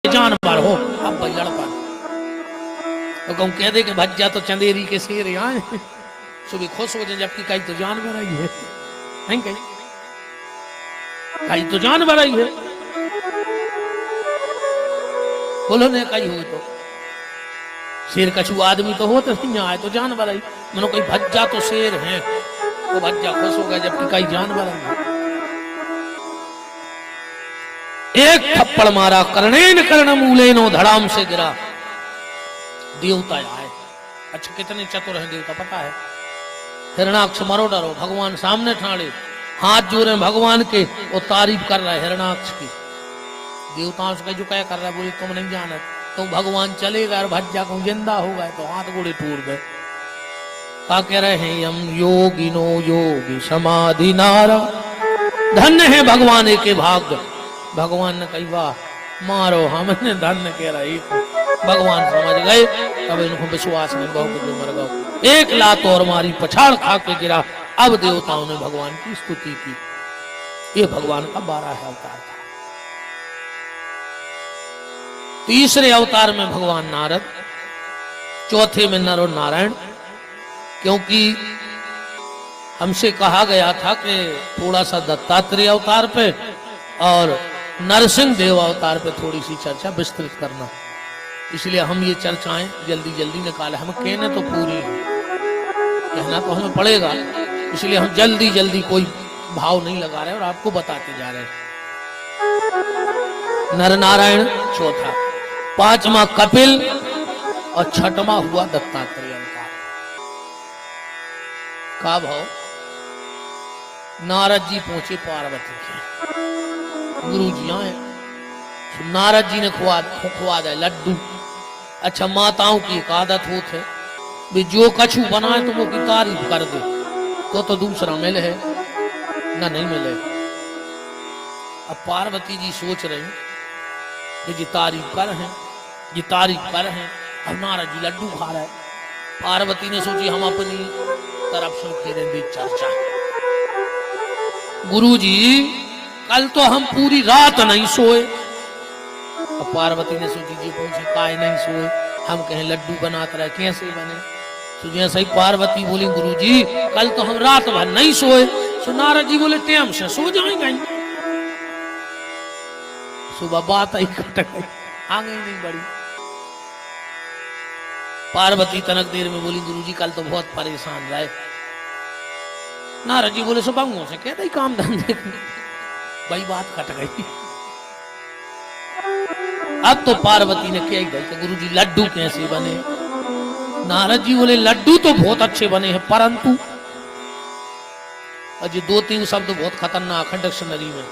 जानवर हो अब भाई लड़ पा तो कहूँ कह दे कि भज जा तो चंदेरी के शेर आए सुबह खुश हो जाए जबकि कहीं तो जानवर आई है कहीं तो जानवर आई है बोलो ने कहीं हो तो शेर कछू आदमी तो हो तो नहीं आए तो जानवर आई मनो कोई भज जा तो शेर है तो भज जा खुश हो गया जबकि कहीं जानवर आई एक थप्पड़ मारा कर्णेन कर्ण मूलेनो धड़ाम से गिरा देवता आए। अच्छा कितने चतुर हैं देवता पता है। हिरणाक्ष मरो डरो भगवान सामने ठाड़े हाथ जोड़े भगवान के वो तारीफ कर रहा है हिरणाक्ष की। देवताओं से जो क्या कर रहा है बोले तुम नहीं जाना तुम भगवान चलेगा और भज्जा को जिंदा हो गए तो हाथ गोड़े टूट गए। क्या कह रहे हैं यम योगिनो योगी समाधि नारा धन्य है भगवान के भाग्य। भगवान ने कही वाह मारो हमने धन्य कह रही भगवान समझ गए अब इनको विश्वास नहीं बहुत मर गए एक लात और मारी पछाड़ खा के गिरा। अब देवताओं ने भगवान की स्तुति की। ये भगवान का 12 अवतार था। तीसरे अवतार में भगवान नारद, चौथे में नर और नारायण। क्योंकि हमसे कहा गया था कि थोड़ा सा दत्तात्रेय अवतार पे और नरसिंह देव अवतार पे थोड़ी सी चर्चा विस्तृत करना, इसलिए हम ये चर्चाएं जल्दी जल्दी निकाले। हम कहने तो पूरी कहना तो हमें पड़ेगा, इसलिए हम जल्दी जल्दी कोई भाव नहीं लगा रहे और आपको बताते जा रहे हैं। नर नारायण चौथा, पांचवा कपिल और छठवां हुआ दत्तात्रेय अवतार। का भाव नारद जी पहुंचे पार्वती के, गुरु जी आए, नारद जी ने खुआ दे लड्डू। अच्छा माताओं की एक आदत होती है भी जो कछु बनाए तो वो की तारीफ कर दे तो दूसरा मिले है ना नहीं मिले। अब पार्वती जी सोच रही कि जी तारीफ कर हैं ये तारीफ कर हैं। अब नारद जी लड्डू खा रहे। पार्वती ने सोची हम अपनी तरफ से करेंगे चर्चा। गुरु जी कल तो हम पूरी रात नहीं सोए। अब पार्वती ने सोची जी पूछे काय नहीं सोए, हम कहें लड्डू बनाते रहे कैसे बने। तो सही पार्वती बोली गुरु जी कल तो हम रात भर नहीं सोए। तो नारद जी बोले टाइम से सो जाएंगे। सुबह बात आई कट गई आगे नहीं बढ़ी। पार्वती तनक देर में बोली गुरु जी कल तो बहुत परेशान रहे। नारद जी बोले सुबह से कहते ही काम धंधे वही बात कट गई। अब तो पार्वती ने क्या ही गुरु जी लड्डू कैसे बने। नारद जी बोले लड्डू तो बहुत अच्छे बने हैं परंतु, और ये 2-3 शब्द बहुत खतरनाक है डिक्शनरी में,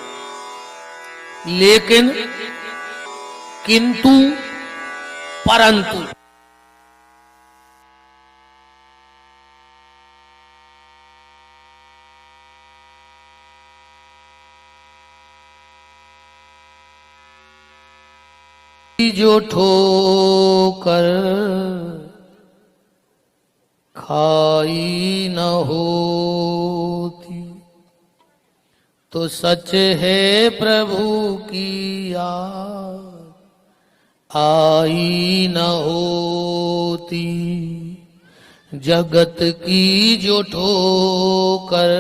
लेकिन किंतु परंतु। जो ठोकर खाई न होती तो सच है प्रभु की याद आई न होती। जगत की जो ठोकर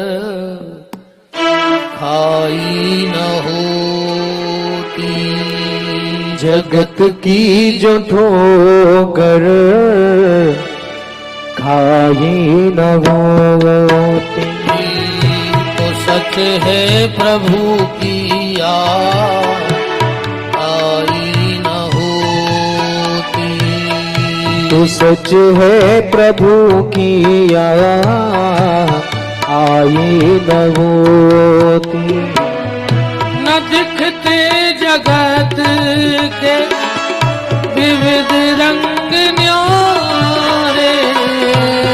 खाई न होती, जगत की जो ठोकर खाई न होती तो सच है प्रभु की याद आई न होती। तो सच है प्रभु की याद आई न होती। न दिखते जगत के विविध रंग न्यारे,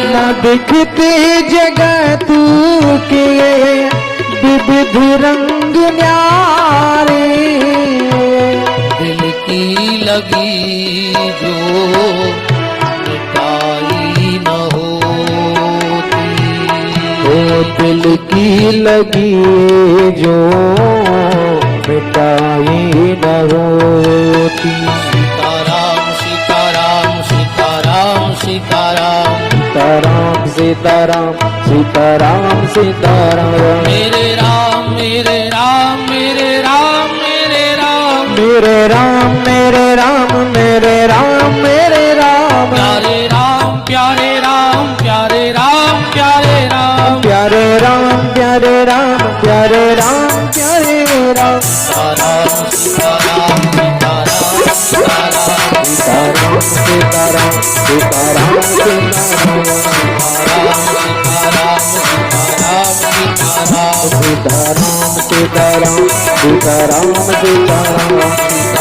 न दिखते जगत के विविध रंग न्यारे। दिल की लगी जो मिटाई न होती, ओ दिल की लगी जो मिटाई न होती। सीताराम सीताराम सीताराम मेरे राम मेरे राम मेरे राम मेरे राम मेरे राम मेरे राम मेरे राम मेरे राम प्यारे राम प्यारे राम प्यारे राम प्यारे राम प्यारे राम प्यारे राम प्यारे राम प्यारे राम सीताराम सीताराम सीताराम सीताराम सीताराम सीताराम सीताराम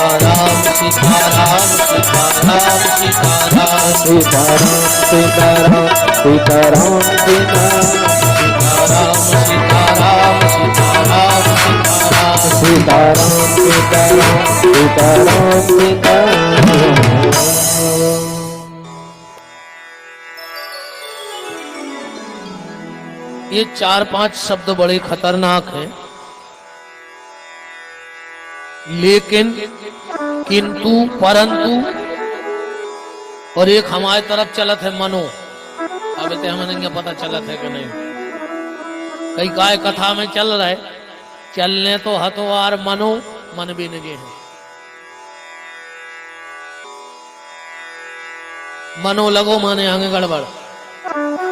सीताराम सीताराम सीताराम सीताराम ये 4-5 शब्द बड़े खतरनाक हैं, लेकिन, किंतु, परंतु और एक हमारे तरफ चलत है मनो। अब तो हमें नहीं पता चलत है कि नहीं, कई काय कथा में चल रहा है, चलने तो हतवार मनो मन भी नगे है। मनो लगो माने आगे गड़बड़,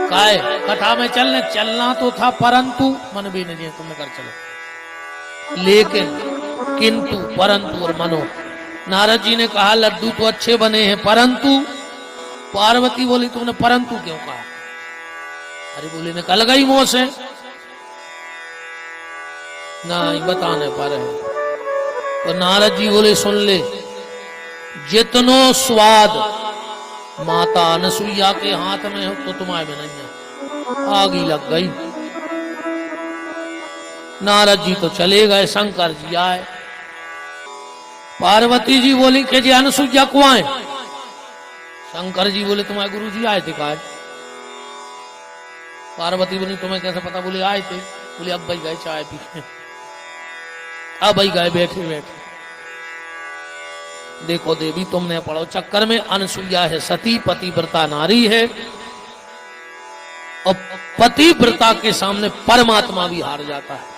काय कथा में चलना तो था, परंतु मन भी नहीं तुमने कर चलो, लेकिन, किंतु, परंतु और मनो। नारद जी ने कहा लड्डू तो अच्छे बने हैं, परंतु पार्वती बोली तुमने परंतु क्यों कहा? अरे बोली निकल गई मुंह से, नहीं बताने पर है। तो नारद जी बोले सुन ले, जितनो स्वाद माता अनसुईया के हाथ में हो तो तुम्हारे में नहीं है। आग ही लग गई। नारद जी तो चले गए, शंकर जी आए। पार्वती जी बोली कि जी अनसुईया को आए। शंकर जी बोले तुम्हारे गुरु जी आए थे कहा। पार्वती बोली तुम्हें कैसे पता? बोले आए थे। बोले अब भाई गए चाय पीने, अब भाई गए बैठे बैठे। देखो देवी तुमने पढ़ो चक्कर में, अनसुईया है सती पतिव्रता नारी है, और पतिव्रता के सामने परमात्मा भी हार जाता है।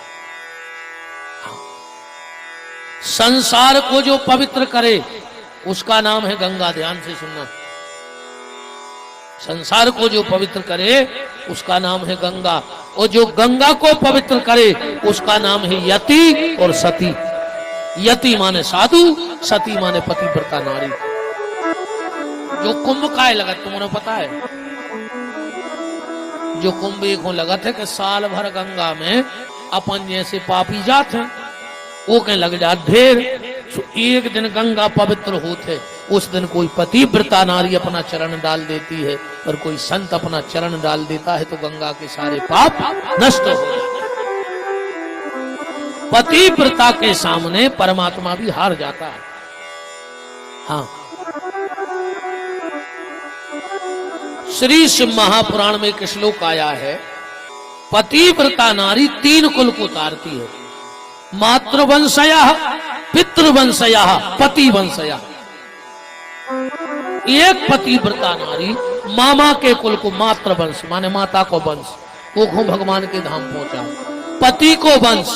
संसार को जो पवित्र करे उसका नाम है गंगा। ध्यान से सुनना, संसार को जो पवित्र करे उसका नाम है गंगा, और जो गंगा को पवित्र करे उसका नाम है यति और सती। यति माने साधु, सती माने पतिव्रता नारी। जो कुंभ काय लगा तुम्हें पता है? जो कुंभ एक हो लगा थे कि साल भर गंगा में अपन जैसे पापी जात हैं, वो कहीं लग जात ढेर। एक दिन गंगा पवित्र होते, उस दिन कोई पतिव्रता नारी अपना चरण डाल देती है और कोई संत अपना चरण डाल देता है तो गंगा के सारे पाप नष्ट हो जाते। पतिव्रता के सामने परमात्मा भी हार जाता है। हाँ, श्री शिव महापुराण में एक श्लोक आया है, पतिव्रता नारी 3 कुल को उतारती है, मातृवंशया, पितृवंशया, पतिवंशया। एक पतिव्रता नारी मामा के कुल को, मातृवंश माने माता को वंश, वो भगवान के धाम पहुंचा। पति को वंश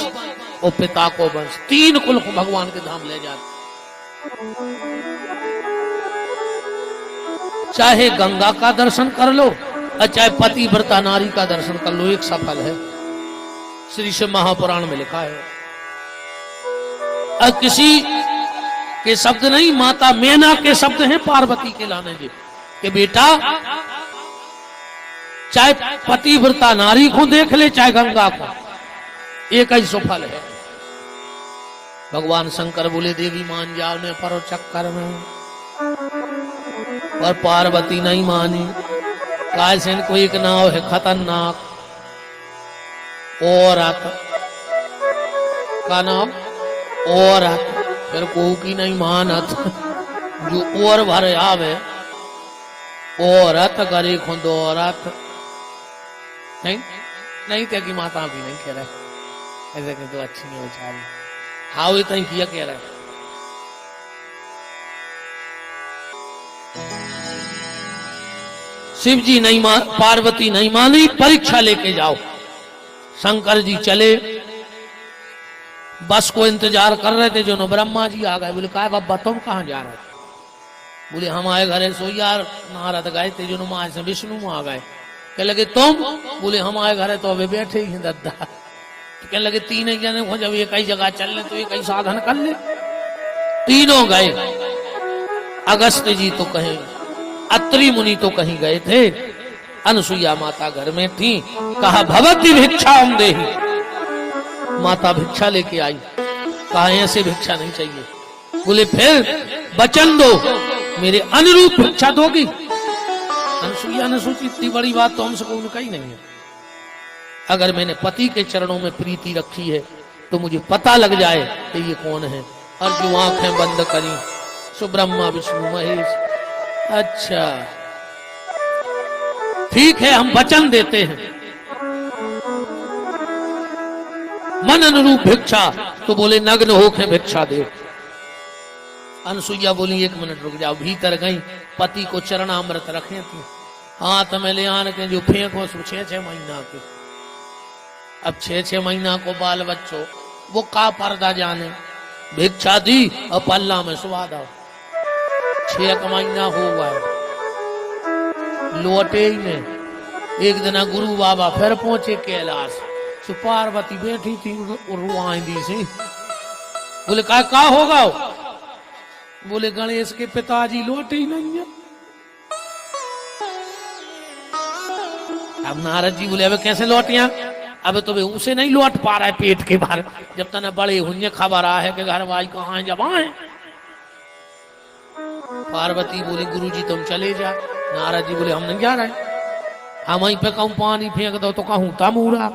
और पिता को वंश, 3 कुल को भगवान के धाम ले जाते। चाहे गंगा का दर्शन कर लो और चाहे पतिव्रता नारी का दर्शन कर लो, एक सफल है। श्री शिव महापुराण में लिखा है। अब किसी के शब्द नहीं, माता मैना के शब्द हैं पार्वती के लाने जी कि बेटा चाहे पतिव्रता नारी को देख ले चाहे गंगा को, एक ही सफल है। भगवान शंकर बोले देवी मान जाओ ने परो चक्कर में, और पार्वती नहीं मानी। कैसे को एक नाव है खतरनाक, औरत का नाम औरत, फिर को की नहीं मानत, जो और भर आवे औरत करे खुद औरत नहीं नहीं ते की माता भी नहीं कह रहे ऐसे कि तो अच्छी नहीं बेचारी। हाँ वो तो किया कह रहे। शिव जी नहीं पार्वती नहीं मानी, परीक्षा लेके जाओ। शंकर जी चले, बस को इंतजार कर रहे थे। जो न ब्रह्मा जी आ गए, बोले का बाबा तुम कहाँ जा रहे? बोले हमारे घर सो यार नारद गए थे, जो न माँ से विष्णु आ गए। कह लगे तुम? बोले हमारे घर तो अभी बैठे ही दद्दा। कह लगे तीन ही जने हो, जब एक ही जगह चल ले तो एक ही साधन कर ले। तीनों गए। अगस्त जी तो कहीं, अत्रि मुनि तो कहीं गए थे, अनसुईया माता घर में थी। कहा भवती भिक्षाम देहि, माता भिक्षा लेके आई। कहा ऐसे भिक्षा नहीं चाहिए। बोले फिर वचन दो, मेरे अनुरूप भिक्षा दोगी? अनसुईया ने सोची इतनी बड़ी बात तो हमसे कोई कही नहीं है। अगर मैंने पति के चरणों में प्रीति रखी है तो मुझे पता लग जाए कि ये कौन है। और जो आंखें बंद करी, सो ब्रह्मा विष्णु महेश। अच्छा ठीक है, हम वचन देते हैं, मन अनुरूप भिक्षा। तो बोले नग्न होके भिक्षा दे। अनसुईया बोली 1 मिनट रुक जाओ। भीतर गई, पति को चरणामृत रखे थे, हाथ में ले आन के जो फेंको 6-6 महीना के। अब 6-6 महीना को बाल बच्चों, वो का पर्दा जाने। भिक्षा दी और पल्ला में सुबह दो। 6 महीना हो गए, लौटे ही नहीं। एक दिन गुरु बाबा फिर पहुंचे कैलाश। तो पार्वती बैठी थी रुआंदी सी। बोले का होगा? बोले गणेश के पिताजी लौटे ही नहीं है। अब नारद जी बोले अब कैसे लौटिया? अब तो वे उसे नहीं लौट पा रहा है पेट के बाहर। जब तक बड़े हुए खबर आ है कि घर भाई कहाँ है, जब आए। पार्वती बोली गुरु जी तुम चले जा। नारद जी बोले हम नहीं जा रहे, हम वहीं पे कहूँ पानी फेंक दो तो कहूँ तमूरा,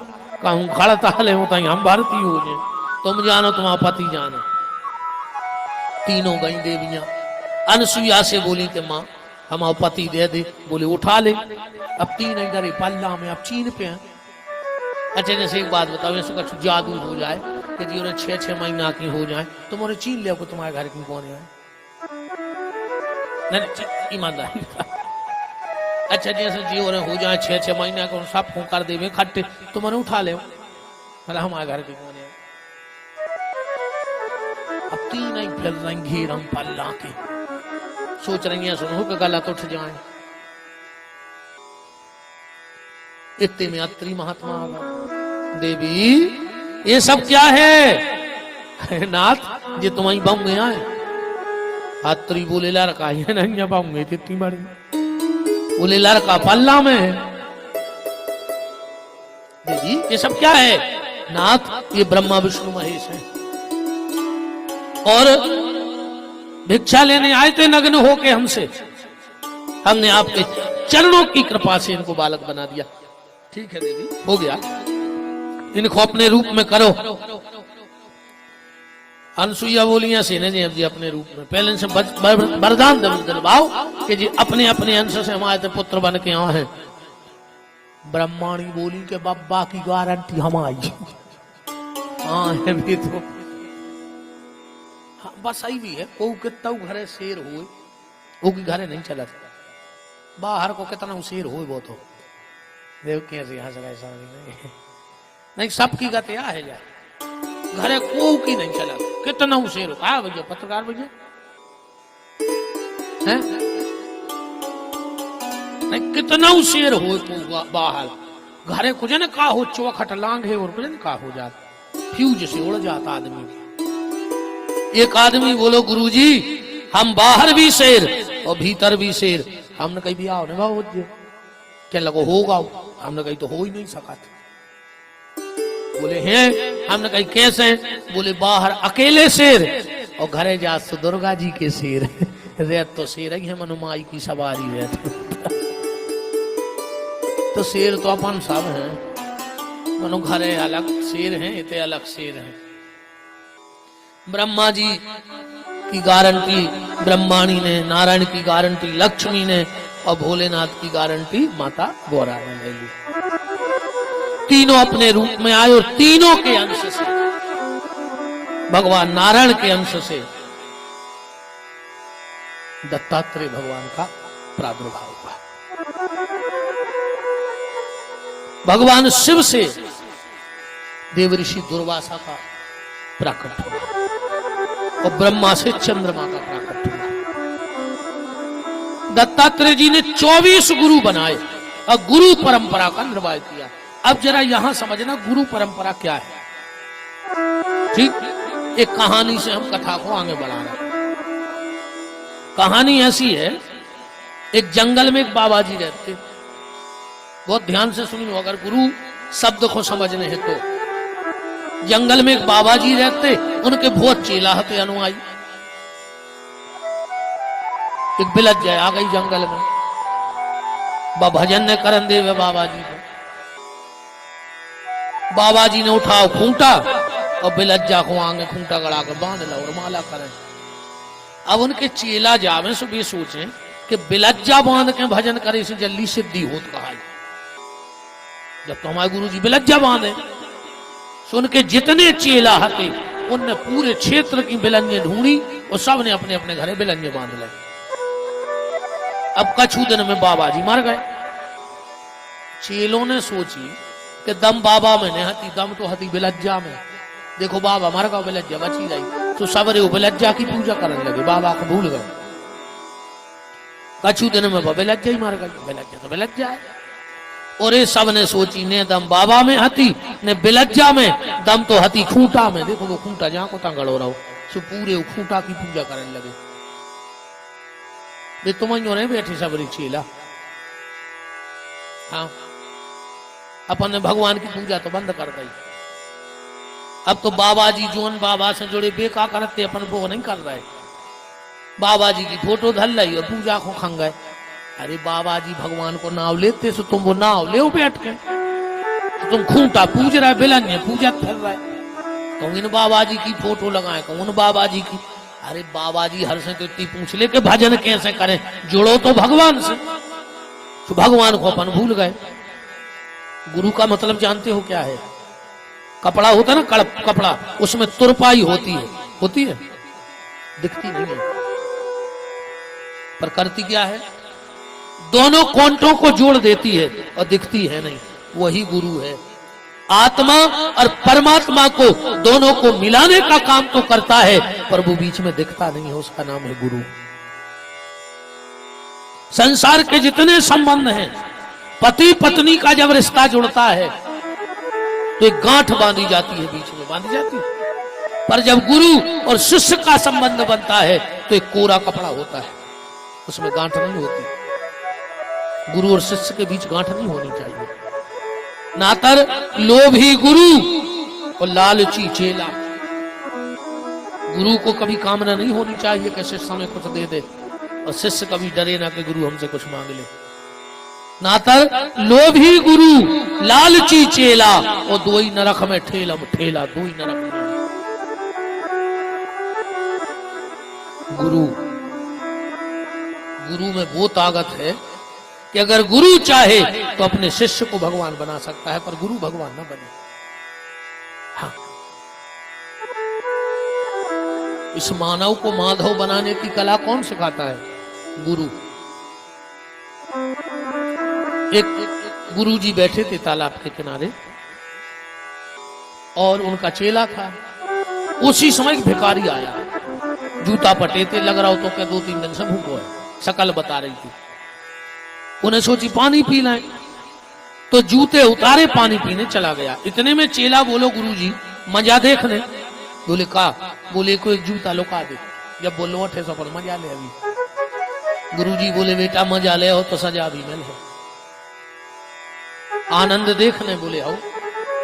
कहूँ खड़ता हले होता हम भारती हो जाए। तुम जानो तुम्हारा पति जाने। तीनों गई देवियां। अनसुईया से बोली कि माँ हमारा पति दे दे। बोले उठा ले। अब 3 इधर पल्ला में, अब चीन पे हैं। अच्छा जैसे एक बात बताओ, ऐसा कुछ जादू हो जाए कि जी 6-6 महीना की हो जाए, तुम उन्हें चीन ले को तुम्हारे घर की कौन है? ईमानदारी। अच्छा जैसे जी हो जाए 6-6 महीना को सब को कर दे खट्टे, तुम उन्हें उठा ले, हमारे घर की कौन है? अब 3 ही फिर रही घेरम पल्ला के, सोच रही है सुनो कि गलत उठ जाए। इतने में अत्रि महात्मा आ गए। देवी ये सब क्या है? नाथ ये तुम्हारी बम में आए। अत्रि बोले लड़का ये नहीं बम में इतनी बड़ी। बोले लड़का पल्ला में है। देवी ये सब क्या है? नाथ ये ब्रह्मा विष्णु महेश है, और भिक्षा लेने आए थे नग्न होके हमसे। हमने आपके चरणों की कृपा से इनको बालक बना दिया। ठीक है देवी हो गया, इनको अपने रूप में करो। अनसुईया बोलियां सेने जी अपने रूप में पहले से वरदान दिलवाओ कि जी अपने अपने अंश से हमारे पुत्र बन के आए हैं। ब्रह्माणी बोली के बब्बा की गारंटी हमारी। हाँ है भी तो हाँ, बस सही भी है। को कितना घरे शेर हुए वो की घरे नहीं चला था, बाहर को कितना शेर हुए वो तो देव कैसे हंस रहे नहीं सबकी गतिया है जाए घरे को की नहीं चला कितना शेर हो। हाँ भैया पत्रकार भैया है नहीं कितना शेर हो बाहर घरे कुछ न का हो चौखट लांग है और कुछ न का हो जाता फ्यूज से उड़ जाता आदमी। एक आदमी बोलो गुरुजी हम बाहर भी शेर और भीतर भी शेर। हमने कहीं भी आओ ना क्या लगो होगा? हमने कहीं तो हो ही नहीं सका था। बोले हैं? हमने कहीं कैसे? बोले बाहर अकेले शेर और घरे जा तो दुर्गा जी के शेर। रेत तो शेर ही है मनुमाई की सवारी रेत। तो शेर तो अपन सब है, मनु घरे अलग शेर हैं, इतने अलग शेर हैं। ब्रह्मा जी की गारंटी ब्रह्माणी ने, नारायण की गारंटी लक्ष्मी ने और भोलेनाथ की गारंटी माता गौरा ने ले ली। तीनों अपने रूप में आए और तीनों के अंश से भगवान नारायण के अंश से दत्तात्रेय भगवान का प्रादुर्भाव हुआ। भगवान शिव से देवऋषि दुर्वासा का प्राकट हुआ और ब्रह्मा से चंद्रमा का प्राकट हुआ। दत्तात्रेय जी ने 24 गुरु बनाए और गुरु परंपरा का निर्वाह किया। अब जरा यहां समझना गुरु परंपरा क्या है। ठीक, एक कहानी से हम कथा को आगे बढ़ा रहे हैं। कहानी ऐसी है, एक जंगल में एक बाबा जी रहते। बहुत ध्यान से सुनिए अगर गुरु शब्द को समझने हैं तो। जंगल में एक बाबा जी रहते, उनके बहुत चेला हते अनुयायी। एक बिलज जाए आ गई जंगल में, भजन ने करन देवे बाबा जी को। बाबा जी ने उठाओ खूंटा और बिलज्जा को आगे खूंटा गड़ा कर बांध लो और माला करें। अब उनके चेला जावे सो भी सोचे कि बिलज्जा बांध के भजन करे से जल्दी सिद्धि होत कहा। जब तो हमारे गुरु जी बिलज्जा बांधे, सो उनके जितने चेला हते उनने पूरे क्षेत्र की बिलंजे ढूंढी और सबने अपने अपने घरे बिलंजे बांध ले। अब कछु दिन में बाबा जी मर गए। चेलों ने सोची कि दम बाबा में नहीं हती, दम तो हती बिलज्जा में। देखो बाबा मर गया, बिलज्जा बची रही। तो सबरे बिलज्जा की पूजा करने लगे, बाबा को भूल गए। कछु दिन में बिलज्जा ही मर गई। बिलज्जा तो बिलज्जा है। और ये सब ने सोची ने दम बाबा में हती ने बिलज्जा में, दम तो हती खूंटा में। देखो वो खूंटा जहां को तंगड़ो रहो, सो पूरे खूंटा की पूजा करने लगे। वे तुम नहीं बैठे सबरी चेला। हाँ, अपन ने भगवान की पूजा तो बंद कर दी। अब तो बाबा जी जोन बाबा से जुड़े बेका करते अपन वो नहीं कर रहे। बाबा जी की फोटो धल रही और पूजा को खंग गए। अरे बाबा जी भगवान को नाव लेते सो तुम वो नाव ले बैठ के, तो तुम खूंटा पूज रहे, बिलंजे पूजा कर रहे। तो इन बाबा जी की फोटो लगाए, उन बाबा जी की। अरे बाबा जी हर से तो इतनी पूछ ले कि भजन कैसे करें, जुड़ो तो भगवान से। तो भगवान को अपन भूल गए। गुरु का मतलब जानते हो क्या है? कपड़ा होता है ना, कपड़ा, उसमें तुरपाई होती है, दिखती नहीं है, पर करती क्या है? दोनों कोंटों को जोड़ देती है और दिखती है नहीं। वही गुरु है। आत्मा और परमात्मा को दोनों को मिलाने का काम तो करता है, पर वो बीच में दिखता नहीं है। उसका नाम है गुरु। संसार के जितने संबंध हैं, पति पत्नी का जब रिश्ता जुड़ता है तो एक गांठ बांधी जाती है, बीच में बांधी जाती है। पर जब गुरु और शिष्य का संबंध बनता है तो एक कोरा कपड़ा होता है, उसमें गांठ नहीं होती। गुरु और शिष्य के बीच गांठ नहीं होनी चाहिए। नातर लोभी गुरु और लालची चेला। गुरु को कभी कामना नहीं होनी चाहिए कि शिष्य हमें कुछ दे दे, और शिष्य कभी डरे ना कि गुरु हमसे कुछ मांग ले। नातर लोभी गुरु लालची चेला और दो ही नरक में ठेला, दो ही नरक में। गुरु में वो ताकत है कि अगर गुरु चाहे तो अपने शिष्य को भगवान बना सकता है, पर गुरु भगवान ना बने। हाँ, इस मानव को माधव बनाने की कला कौन सिखाता है? गुरु। एक गुरु जी बैठे थे तालाब के किनारे और उनका चेला था। उसी समय भिखारी आया, जूता पटे थे, लग रहा हो तो क्या 2-3 दिन से भूखो है, शकल बता रही थी। उन्हें सोची पानी पी लें, तो जूते उतारे, पानी पीने चला गया। इतने में चेला बोलो गुरुजी मजा देखने। बोले का? बोले को एक जूता लुका दे। जब बोलो उठे सो पर मजा ले। अभी गुरुजी बोले बेटा मजा ले हो तो सजा भी मिल है। आनंद देखने बोले आओ,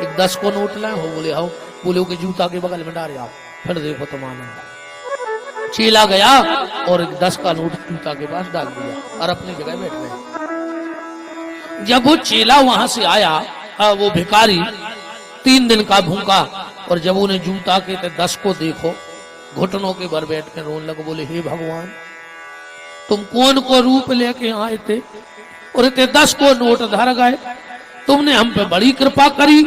एक 10 को नोट लाए हो। बोले आओ। बोले के जूता के बगल में डाले आओ, फिर देखो तुम आनंद। चेला गया और एक 10 का नोट जूता के पास डाल दिया और अपनी जगह बैठ गए। जब वो चेला वहां से आया, वो भिखारी 3 दिन का भूखा, और जब उन्हें जूता के 10 को देखो, घुटनों के भर बैठ के रोने लगे। बोले हे भगवान, तुम कौन को रूप लेके आए थे और इतने 10 को नोट धर गए? तुमने हम पे बड़ी कृपा करी।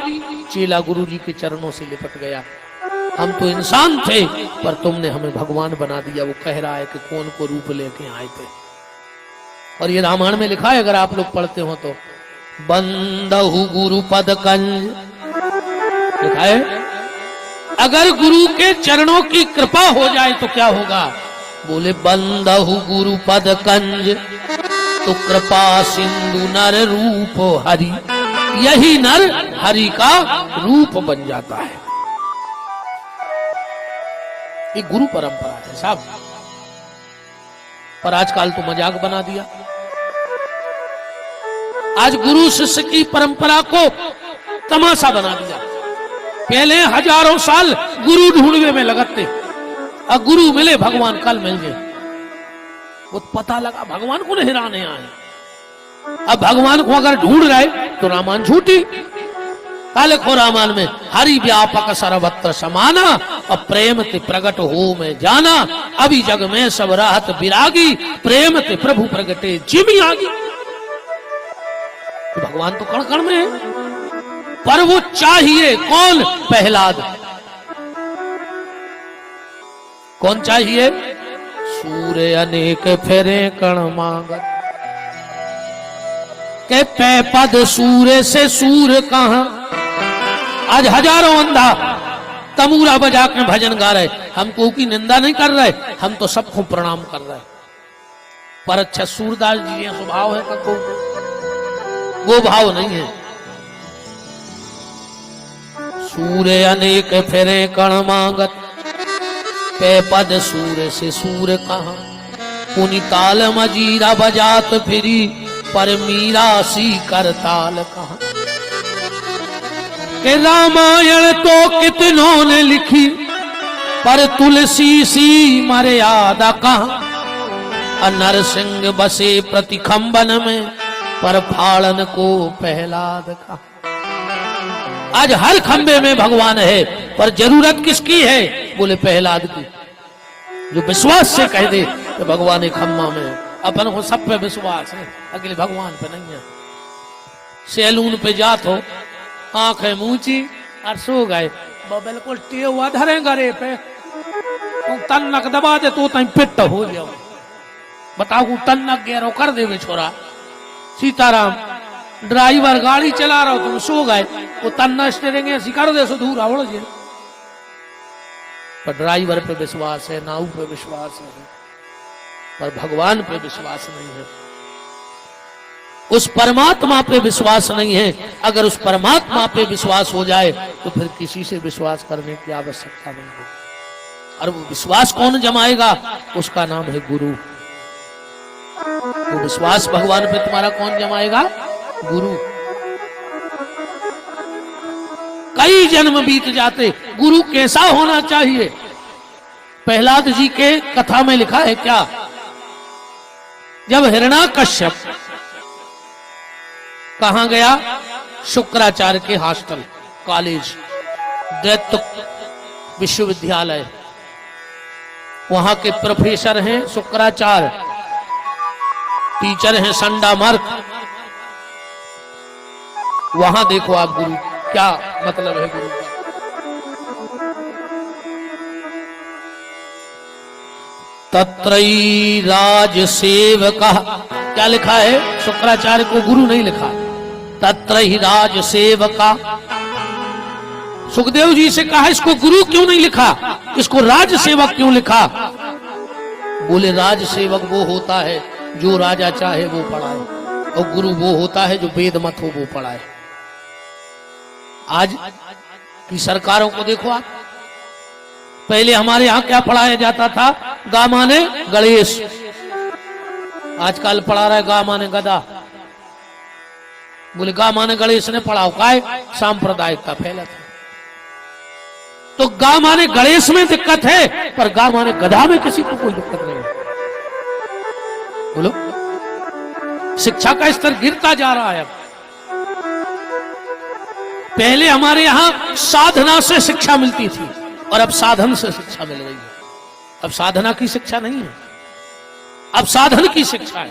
चेला गुरुजी के चरणों से लिपट गया। हम तो इंसान थे, पर तुमने हमें भगवान बना दिया। वो कह रहा है कि कौन को रूप लेके आए थे। और ये रामायण में लिखा है, अगर आप लोग पढ़ते हो तो, बंदहु गुरु पद कंज, लिखा है अगर गुरु के चरणों की कृपा हो जाए तो क्या होगा? बोले बंदहु गुरु पद कंज, तो कृपा सिंधु नर रूप हरि, यही नर हरि का रूप बन जाता है। ये गुरु परंपरा है साहब, पर आजकल तो मजाक बना दिया। आज गुरु शिष्य की परंपरा को तमाशा बना दिया। पहले हजारों साल गुरु ढूंढने में लगते, अब गुरु मिले भगवान कल मिल गए। वो पता लगा भगवान को नहीं हिराने आए, अब भगवान को अगर ढूंढ रहे तो रामायण झूठी। काले को रामायण में हरि व्यापक सर्वत्र समाना, और प्रेम ते प्रगट हो में जाना, अभी जग में सब राहत विरागी, प्रेम ते प्रभु प्रगटे जिमी आगी। तो भगवान तो कण कण में है, पर वो चाहिए कौन? प्रहलाद। कौन चाहिए? सूर्य अनेक फेरे कण मांगत, के पै पद सूर्य से सूर्य कहां। आज हजारों अंधा तमूरा बजा के भजन गा रहे, हमको की निंदा नहीं कर रहे, हम तो सबको प्रणाम कर रहे। पर अच्छा सूरदास जी स्वभाव है कको, वो भाव नहीं है। सूर्य अनेक फेरे कण मांगत, पे पद सूर्य से सूर्य कहां। पुनि ताल मजीरा बजात फिरी, पर मीरा सी कर ताल कहां। के रामायण तो कितनों ने लिखी, पर तुलसी सी मर्यादा कहां। नरसिंह बसे प्रतिखंबन में, पर फाड़न को प्रहलाद कहां। आज हर खंबे में भगवान है, पर जरूरत किसकी है? बोले प्रहलाद की, जो विश्वास से कह दे कि भगवान एक खम्मा में है। अपन को सब पे विश्वास है, अकेले भगवान पे नहीं है। सैलून पे जात हो, आंखें मूची और सो गए, बिल्कुल टेवा धरे गरे पे, तो तन्नक दबा दे तो तई पिट हो जाओ। बताओ तन्नक गेरो कर दे छोरा। सीताराम ड्राइवर गाड़ी चला रहा हो, तुम सो गए, वो तन्ना स्टेरिंग ऐसी कर दे सो दूर आवड़ जे। पर ड्राइवर पे विश्वास है, नाव पे विश्वास है, पर भगवान पे विश्वास नहीं है। उस परमात्मा पे विश्वास नहीं है। अगर उस परमात्मा पे विश्वास हो जाए तो फिर किसी से विश्वास करने की आवश्यकता नहीं है। और वो विश्वास कौन जमाएगा? उसका नाम है गुरु। वो विश्वास भगवान पे तुम्हारा कौन जमाएगा? गुरु। कई जन्म बीत जाते, गुरु कैसा होना चाहिए? प्रहलाद जी के कथा में लिखा है क्या? जब हिरण्याकश्यप कहां गया? शुक्राचार्य के हॉस्टल, कॉलेज, दैत्य विश्वविद्यालय, वहां के प्रोफेसर हैं शुक्राचार्य, टीचर हैं संडामार्क। वहां देखो आप गुरु क्या मतलब है गुरु का। तत्रई राज सेवका, क्या लिखा है? शुक्राचार्य को गुरु नहीं लिखा, तत्रई राज सेवका। सुखदेव जी से कहा इसको गुरु क्यों नहीं लिखा, इसको राज सेवक क्यों लिखा? बोले राज सेवक वो होता है जो राजा चाहे वो पढ़ाए, और गुरु वो होता है जो वेद मत हो वो पढ़ाए। आज की सरकारों को देखो आप, पहले हमारे यहां क्या पढ़ाया जाता था? गा माने गणेश, आजकल पढ़ा रहा है गा माने गदा। बोले गा माने गणेश ने पढ़ाओ, काय सांप्रदायिकता फैलत है। तो गा माने गणेश में दिक्कत है, पर गा माने गधा में किसी को कोई दिक्कत नहीं है। बोलो, शिक्षा का स्तर गिरता जा रहा है। अब पहले हमारे यहां साधना से शिक्षा मिलती थी, और अब साधन से शिक्षा मिल रही है। अब साधना की शिक्षा नहीं है, अब साधन की शिक्षा है।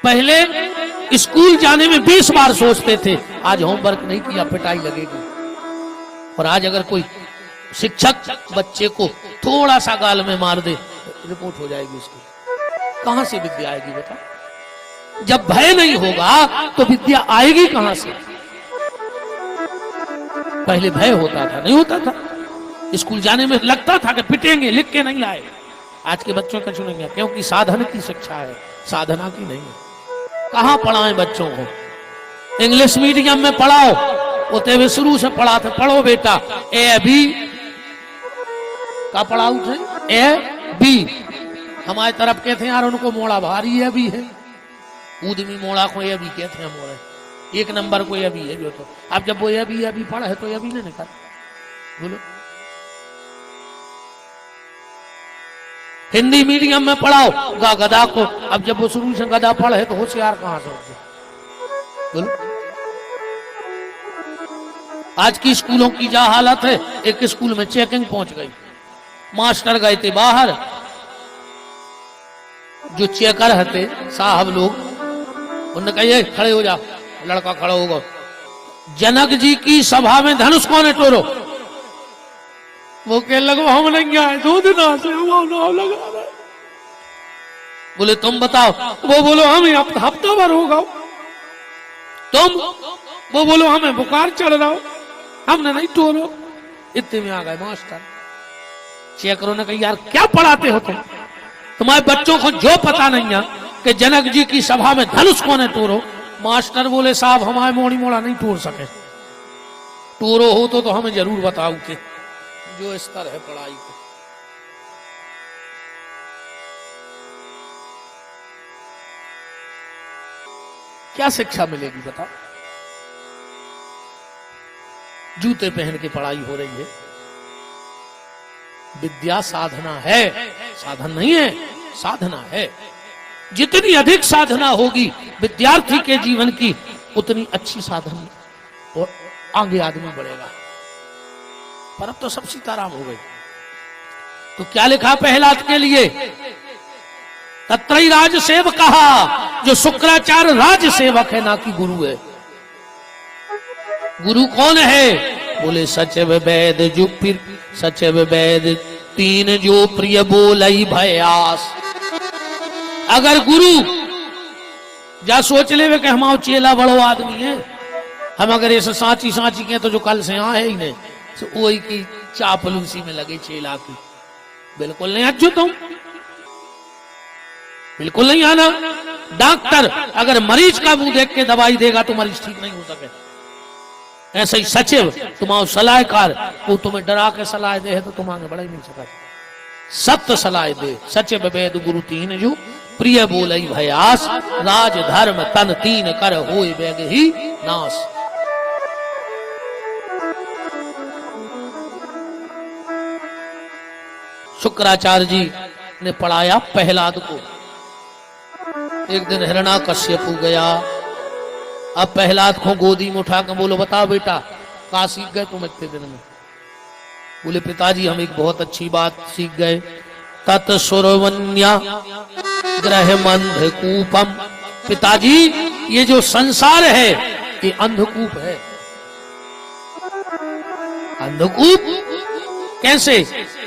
पहले स्कूल जाने में 20 बार सोचते थे, आज होमवर्क नहीं किया पिटाई लगेगी। और आज अगर कोई शिक्षक बच्चे को थोड़ा सा गाल में मार दे, रिपोर्ट हो जाएगी उसकी। कहां से विद्या आएगी बता? जब भय नहीं होगा तो विद्या आएगी कहां से? पहले भय होता था, नहीं होता था। स्कूल जाने में लगता था कि पिटेंगे, लिख के नहीं लाए। आज के बच्चों का चुनेंगे क्योंकि साधन की शिक्षा है, साधना की नहीं है। कहां पढ़ाएं बच्चों को? इंग्लिश मीडियम में पढ़ाओ, उते वे शुरू से पढ़ाते, पढ़ो बेटा ए बी का पढ़ाऊ थे, ए बी। हमारे तरफ कहते हैं यार उनको मोड़ा भारी है भी है, ऊदमी मोड़ा को ये भी कहते हैं, मोड़े एक नंबर को ये भी है जो। तो अब जब वो ये भी पढ़ा है तो ये भी नहीं निकल। बोलो हिंदी मीडियम में पढ़ाओ गधा को, अब जब वो शुरू से गधा पढ़े तो होशियार कहां से होते? बोलो आज की स्कूलों की क्या हालत है। एक स्कूल में चेकिंग पहुंच गई, मास्टर गए थे बाहर, जो चेकर हते साहब लोग, उन्होंने कहा खड़े हो जाओ। लड़का खड़ा होगा, जनक जी की सभा में धनुष कौन है तोड़ो? वो कह लगो हम नहीं आए, 2 दिन से वो नाव लगा रहे। बोले तुम बताओ? वो बोलो हमें हफ्ता भर होगा। तुम? वो बोलो हमें बुखार चढ़ रहा हो, हमने नहीं तोड़ो। इतने में आ गए मास्टर। चेकरों ने कहा यार क्या पढ़ाते हो तुम? तुम्हारे बच्चों को जो पता नहीं है कि जनक जी की सभा में धनुष कौन है तोड़ो। मास्टर बोले साहब हमारे मोड़ी मोड़ा नहीं तोड़ सके, तोड़ो हो तो हमें जरूर बताओ के। जो स्तर है पढ़ाई का, क्या शिक्षा मिलेगी बताओ? जूते पहन के पढ़ाई हो रही है। विद्या साधना है, साधन नहीं है, साधना है। जितनी अधिक साधना होगी विद्यार्थी के जीवन की, उतनी अच्छी साधना और आगे आदमी बढ़ेगा। पर अब तो सब सीताराम हो गई। तो क्या लिखा प्रहलाद के लिए? तत्रई राज सेवक कहा, जो शुक्राचार्य राज सेवक है ना कि गुरु है। गुरु कौन है? बोले सचिव वैद जो फिर सचिव वैद 3 जो प्रिय बोलई भयास। अगर गुरु जा सोच ले कि हमारा चेला बड़ो आदमी है, हम अगर ऐसे सांची सांची के तो जो कल से यहाँ है ही नहीं, तो वही की चापलूसी में लगे चेला की। बिल्कुल नहीं अच्छो तुम, बिल्कुल नहीं आना। डॉक्टर अगर मरीज का मुंह देख के दवाई देगा तो मरीज ठीक नहीं हो सके। ऐसे ही सचिव तुम्हारा सलाहकार, वो तुम्हें डरा के सलाह दे है तो तुम आगे बढ़ ही नहीं सका। सत्य सलाह दे, सचिव वेद गुरु 3 जो प्रिय बोलई भयास। राज धर्म तन 3 कर होय वेग ही नाश। शुक्राचार्य जी ने पढ़ाया प्रहलाद को। एक दिन हिरण्याकश्यप गया, अब प्रहलाद को गोदी में उठा कर बोलो बता बेटा कहा सीख गए तुम इतने दिन में? बोले पिताजी हम एक बहुत अच्छी बात सीख गए। तत् सुरवन्या ग्रह अंधकूपम। पिताजी ये जो संसार है ये अंधकूप है। अंधकूप कैसे?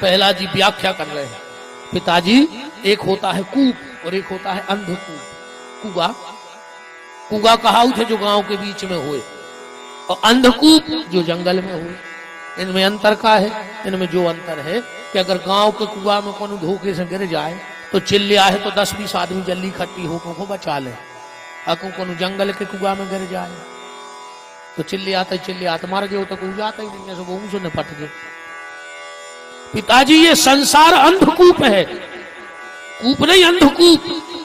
प्रहलाद जी व्याख्या कर रहे हैं। पिताजी एक होता है कूप और एक होता है अंधकूप। कुआ, कुआ कहाऊ थे जो गांव के बीच में हुए, और अंधकूप जो जंगल में हुए। इनमें अंतर का है? इनमें जो अंतर है कि अगर गांव के कुआ में कोनो धोखे से गिर जाए तो चिल्लिया है तो 10-20 आदमी जल्दी इकट्ठी होकर को बचा ले। अगर कोनो जंगल के कुआ में गिर जाए तो चिल्लियाता मर गए तो कोई जाता ही नहीं है, सब से निपट गए। पिताजी ये संसार अंधकूप है, कूप नहीं अंधकूप,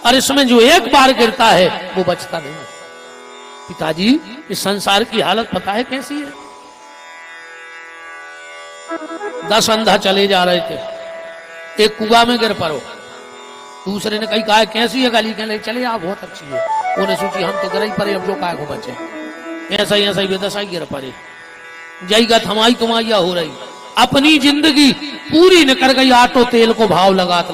और इसमें जो एक बार गिरता है वो बचता नहीं। पिताजी इस संसार की हालत पता है कैसी है? 10 अंधा चले जा रहे थे, एक कुआ में गिर पड़ो, दूसरे ने कही कहा कैसी है गली के चले आप बहुत अच्छी है। उन्हें सोची हम तो गिर ही पड़े, अब जो काय को बचे। ऐसा ही बेदशा गिर पड़े, जईगत हमारी तुम्हारिया हो रही। अपनी जिंदगी पूरी निकल गई आटो तेल को भाव लगात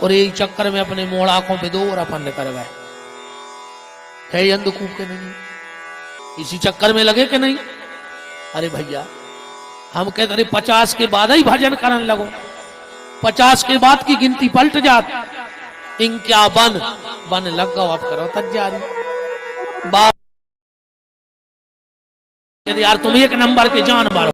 और यही चक्कर में अपने मोड़ा को बिदो और अपन निकल गए। है अंधकूप के नहीं? इसी चक्कर में लगे कि नहीं? अरे भैया हम कहते रहे 50 के बाद ही भजन करने लगो, 50 के बाद की गिनती पलट जात। 51, बन लग गओ आप करो तैयारी बाप यदि यार तुम एक नंबर के जान मारो